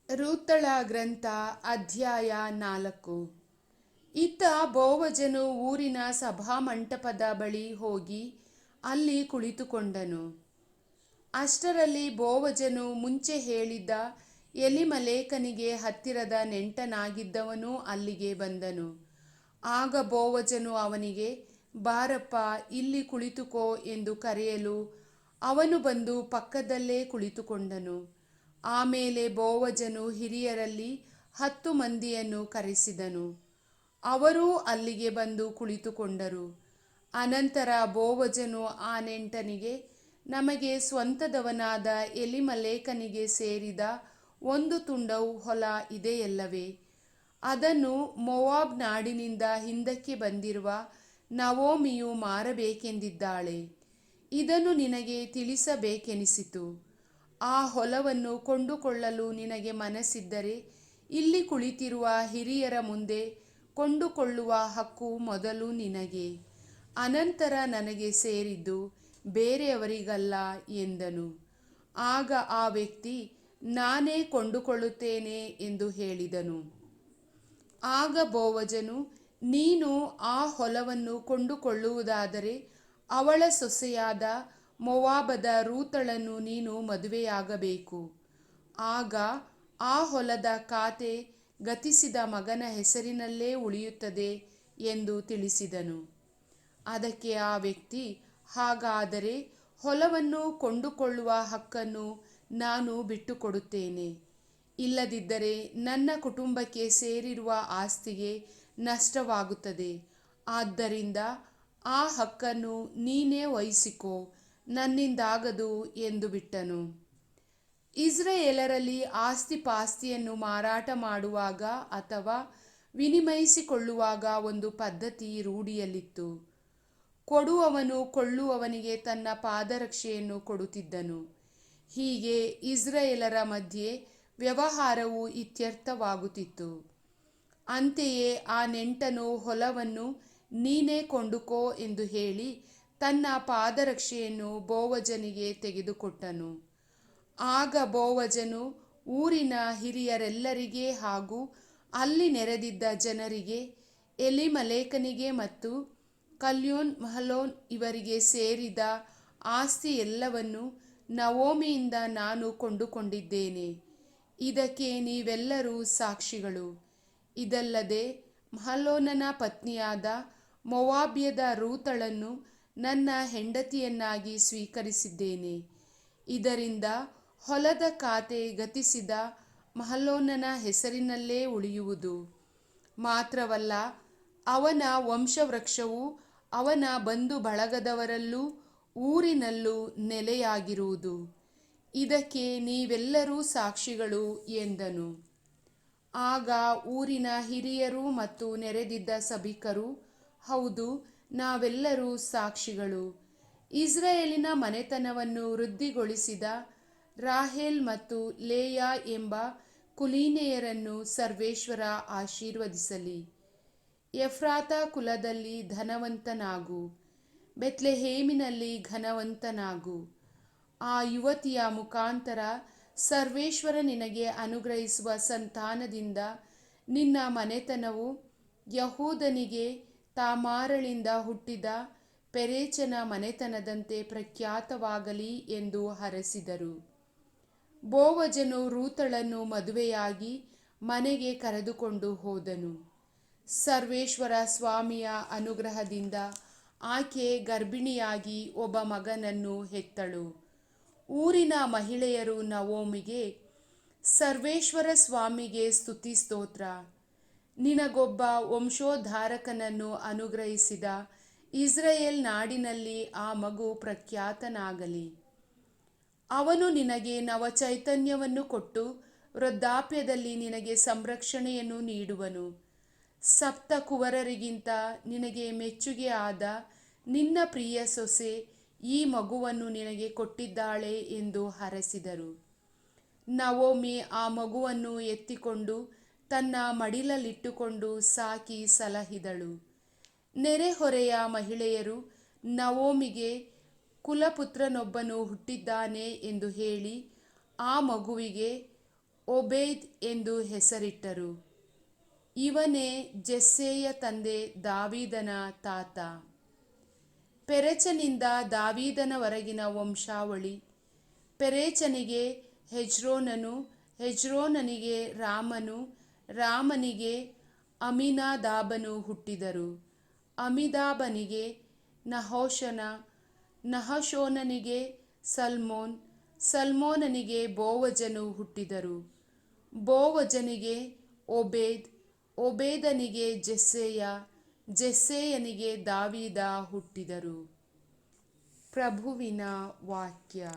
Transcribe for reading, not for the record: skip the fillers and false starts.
ರೂತಳ ಗ್ರಂಥ ಅಧ್ಯಾಯ 4. ಇತ್ತ ಬೋವಜನು ಊರಿನ ಸಭಾಮಂಟಪದ ಬಳಿ ಹೋಗಿ ಅಲ್ಲಿ ಕುಳಿತುಕೊಂಡನು. ಅಷ್ಟರಲ್ಲಿ ಬೋವಜನು ಮುಂಚೆ ಹೇಳಿದ್ದ ಎಲಿಮಲೇಕನಿಗೆ ಹತ್ತಿರದ ನೆಂಟನಾಗಿದ್ದವನು ಅಲ್ಲಿಗೆ ಬಂದನು. ಆಗ ಬೋವಜನು ಅವನಿಗೆ, ಬಾರಪ್ಪ, ಇಲ್ಲಿ ಕುಳಿತುಕೋ ಎಂದು ಕರೆಯಲು ಅವನು ಬಂದು ಪಕ್ಕದಲ್ಲೇ ಕುಳಿತುಕೊಂಡನು. ಆಮೇಲೆ ಬೋವಜನು ಹಿರಿಯರಲ್ಲಿ 10 ಮಂದಿಯನ್ನು ಕರೆಸಿದನು. ಅವರೂ ಅಲ್ಲಿಗೆ ಬಂದು ಕುಳಿತುಕೊಂಡರು. ಅನಂತರ ಬೋವಜನು ಆ ನೆಂಟನಿಗೆ, ನಮಗೆ ಸ್ವಂತದವನಾದ ಎಲಿಮಲೇಕನಿಗೆ ಸೇರಿದ ಒಂದು ತುಂಡು ಹೊಲ ಇದೆಯಲ್ಲವೇ? ಅದನ್ನು ಮೋವಾಬ್ ನಾಡಿನಿಂದ ಹಿಂದಕ್ಕೆ ಬಂದಿರುವ ನವೋಮಿಯು ಮಾರಬೇಕೆಂದಿದ್ದಾಳೆ. ಇದನ್ನು ನಿನಗೆ ತಿಳಿಸಬೇಕೆನಿಸಿತು. ಆ ಹೊಲವನ್ನು ಕೊಂಡುಕೊಳ್ಳಲು ನಿನಗೆ ಮನಸ್ಸಿದ್ದರೆ ಇಲ್ಲಿ ಕುಳಿತಿರುವ ಹಿರಿಯರ ಮುಂದೆ ಕೊಂಡುಕೊಳ್ಳುವ ಹಕ್ಕು ಮೊದಲು ನಿನಗೆ, ಅನಂತರ ನನಗೆ ಸೇರಿದ್ದು ಬೇರೆಯವರಿಗಲ್ಲ ಎಂದನು. ಆಗ ಆ ವ್ಯಕ್ತಿ, ನಾನೇ ಕೊಂಡುಕೊಳ್ಳುತ್ತೇನೆ ಎಂದು ಹೇಳಿದನು. ಆಗ ಬೋವಜನು, ನೀನು ಆ ಹೊಲವನ್ನು ಕೊಂಡುಕೊಳ್ಳುವುದಾದರೆ ಅವಳ ಸೊಸೆಯಾದ ಮೋವಾಬದ ರೂತಳನ್ನು ನೀನು ಮದುವೆಯಾಗಬೇಕು. ಆಗ ಆ ಹೊಲದ ಖಾತೆ ಗತಿಸಿದ ಮಗನ ಹೆಸರಿನಲ್ಲೇ ಉಳಿಯುತ್ತದೆ ಎಂದು ತಿಳಿಸಿದನು. ಅದಕ್ಕೆ ಆ ವ್ಯಕ್ತಿ, ಹಾಗಾದರೆ ಹೊಲವನ್ನು ಕೊಂಡುಕೊಳ್ಳುವ ಹಕ್ಕನ್ನು ನಾನು ಬಿಟ್ಟುಕೊಡುತ್ತೇನೆ. ಇಲ್ಲದಿದ್ದರೆ ನನ್ನ ಕುಟುಂಬಕ್ಕೆ ಸೇರಿರುವ ಆಸ್ತಿಗೆ ನಷ್ಟವಾಗುತ್ತದೆ. ಆದ್ದರಿಂದ ಆ ಹಕ್ಕನ್ನು ನೀನೇ ವಹಿಸಿಕೋ, ನನ್ನಿಂದಾಗದು ಎಂದು ಬಿಟ್ಟನು. ಇಸ್ರಾಯೇಲರಲ್ಲಿ ಆಸ್ತಿಪಾಸ್ತಿಯನ್ನು ಮಾರಾಟ ಮಾಡುವಾಗ ಅಥವಾ ವಿನಿಮಯಿಸಿಕೊಳ್ಳುವಾಗ ಒಂದು ಪದ್ಧತಿ ರೂಢಿಯಲ್ಲಿತ್ತು. ಕೊಡುವವನು ಕೊಳ್ಳುವವನಿಗೆ ತನ್ನ ಪಾದರಕ್ಷೆಯನ್ನು ಕೊಡುತ್ತಿದ್ದನು. ಹೀಗೆ ಇಸ್ರಾಯೇಲರ ಮಧ್ಯೆ ವ್ಯವಹಾರವು ಇತ್ಯರ್ಥವಾಗುತ್ತಿತ್ತು. ಅಂತೆಯೇ ಆ ನೆಂಟನು ಹೊಲವನ್ನು ನೀನೇ ಕೊಂಡುಕೋ ಎಂದು ಹೇಳಿ ತನ್ನ ಪಾದರಕ್ಷೆಯನ್ನು ಬೋವಜನಿಗೆ ತೆಗೆದುಕೊಟ್ಟನು. ಆಗ ಬೋವಜನು ಊರಿನ ಹಿರಿಯರೆಲ್ಲರಿಗೆ ಹಾಗೂ ಅಲ್ಲಿ ನೆರೆದಿದ್ದ ಜನರಿಗೆ, ಎಲಿಮಲೇಕನಿಗೆ ಮತ್ತು ಕಲ್ಯೋನ್ ಮಹಲೋನ್ ಇವರಿಗೆ ಸೇರಿದ ಆಸ್ತಿ ಎಲ್ಲವನ್ನು ನವೋಮಿಯಿಂದ ನಾನು ಕೊಂಡುಕೊಂಡಿದ್ದೇನೆ. ಇದಕ್ಕೆ ನೀವೆಲ್ಲರೂ ಸಾಕ್ಷಿಗಳು. ಇದಲ್ಲದೆ ಮಹಲೋನನ ಪತ್ನಿಯಾದ ಮೋವಾಬ್ಯದ ರೂತಳನ್ನು ನನ್ನ ಹೆಂಡತಿಯನ್ನಾಗಿ ಸ್ವೀಕರಿಸಿದ್ದೇನೆ. ಇದರಿಂದ ಹೊಲದ ಖಾತೆ ಗತಿಸಿದ ಮಹಲೋನನ ಹೆಸರಿನಲ್ಲೇ ಉಳಿಯುವುದು ಮಾತ್ರವಲ್ಲ, ಅವನ ವಂಶವೃಕ್ಷವು ಅವನ ಬಂಧು ಬಳಗದವರಲ್ಲೂ ಊರಿನಲ್ಲೂ ನೆಲೆಯಾಗಿರುವುದು. ಇದಕ್ಕೆ ನೀವೆಲ್ಲರೂ ಸಾಕ್ಷಿಗಳು ಎಂದನು. ಆಗ ಊರಿನ ಹಿರಿಯರು ಮತ್ತು ನೆರೆದಿದ್ದ ಸಭಿಕರು, ಹೌದು, ನಾವೆಲ್ಲರೂ ಸಾಕ್ಷಿಗಳು. ಇಸ್ರಾಯೇಲಿನ ಮನೆತನವನ್ನು ವೃದ್ಧಿಗೊಳಿಸಿದ ರಾಹೇಲ್ ಮತ್ತು ಲೇಯಾ ಎಂಬ ಕುಲೀನೆಯರನ್ನು ಸರ್ವೇಶ್ವರ ಆಶೀರ್ವದಿಸಲಿ. ಎಫ್ರಾತ ಕುಲದಲ್ಲಿ ಧನವಂತನಾಗು, ಬೆತ್ಲೆಹೇಮಿನಲ್ಲಿ ಘನವಂತನಾಗು. ಆ ಯುವತಿಯ ಮುಖಾಂತರ ಸರ್ವೇಶ್ವರ ನಿನಗೆ ಅನುಗ್ರಹಿಸುವ ಸಂತಾನದಿಂದ ನಿನ್ನ ಮನೆತನವು ಯಹೂದನಿಗೆ ತಾಮಾರಳಿಂದ ಹುಟ್ಟಿದ ಪೆರೇಚನ ಮನೆತನದಂತೆ ಪ್ರಖ್ಯಾತವಾಗಲಿ ಎಂದು ಹರಸಿದರು. ಬೋವಜನು ರೂತಳನ್ನು ಮದುವೆಯಾಗಿ ಮನೆಗೆ ಕರೆದುಕೊಂಡು ಹೋದನು. ಸರ್ವೇಶ್ವರ ಸ್ವಾಮಿಯ ಅನುಗ್ರಹದಿಂದ ಆಕೆ ಗರ್ಭಿಣಿಯಾಗಿ ಒಬ್ಬ ಮಗನನ್ನು ಹೆತ್ತಳು. ಊರಿನ ಮಹಿಳೆಯರು ನವೋಮಿಗೆ, ಸರ್ವೇಶ್ವರ ಸ್ವಾಮಿಗೆ ಸ್ತುತಿ ಸ್ತೋತ್ರ, ನಿನಗೊಬ್ಬ ವಂಶೋದ್ಧಾರಕನನ್ನು ಅನುಗ್ರಹಿಸಿದ. ಇಸ್ರಾಯೇಲ್ ನಾಡಿನಲ್ಲಿ ಆ ಮಗು ಪ್ರಖ್ಯಾತನಾಗಲಿ. ಅವನು ನಿನಗೆ ನವಚೈತನ್ಯವನ್ನು ಕೊಟ್ಟು ವೃದ್ಧಾಪ್ಯದಲ್ಲಿ ನಿನಗೆ ಸಂರಕ್ಷಣೆಯನ್ನು ನೀಡುವನು. ಸಪ್ತ ಕುವರರಿಗಿಂತ ನಿನಗೆ ಮೆಚ್ಚುಗೆ ಆದ ನಿನ್ನ ಪ್ರಿಯ ಸೊಸೆ ಈ ಮಗುವನ್ನು ನಿನಗೆ ಕೊಟ್ಟಿದ್ದಾಳೆ ಎಂದು ಹರಸಿದರು. ನವೋಮಿ ಆ ಮಗುವನ್ನು ಎತ್ತಿಕೊಂಡು ತನ್ನ ಮಡಿಲಲ್ಲಿಟ್ಟುಕೊಂಡು ಸಾಕಿ ಸಲಹಿದಳು. ನೆರೆಹೊರೆಯ ಮಹಿಳೆಯರು ನವೋಮಿಗೆ ಕುಲಪುತ್ರನೊಬ್ಬನು ಹುಟ್ಟಿದ್ದಾನೆ ಎಂದು ಹೇಳಿ ಆ ಮಗುವಿಗೆ ಓಬೇದ್ ಎಂದು ಹೆಸರಿಟ್ಟರು. ಇವನೇ ಜೆಸ್ಸೆಯ ತಂದೆ ದಾವೀದನ ತಾತ. ಪೆರೆಚನಿಂದ ದಾವೀದನವರೆಗಿನ ವಂಶಾವಳಿ. ಪೆರೆಚನಿಗೆ ಹೆಜ್ರೋನನು, ಹೆಜ್ರೋನನಿಗೆ ರಾಮನು, ರಾಮನಿಗೆ ಅಮಿನಾದಾಬನು ಹುಟ್ಟಿದರು. ಅಮಿದಾಬನಿಗೆ ನಹಶೋನ, ನಹಶೋನನಿಗೆ ಸಲ್ಮೋನ್, ಸಲ್ಮೋನನಿಗೆ ಬೋವಜನು ಹುಟ್ಟಿದರು. ಬೋವಜನಿಗೆ ಓಬೇದ್, ಓಬೇದನಿಗೆ ಜೆಸ್ಸೆಯ, ಜೆಸ್ಸೆಯನಿಗೆ ದಾವೀದ ಹುಟ್ಟಿದರು. ಪ್ರಭುವಿನ ವಾಕ್ಯ.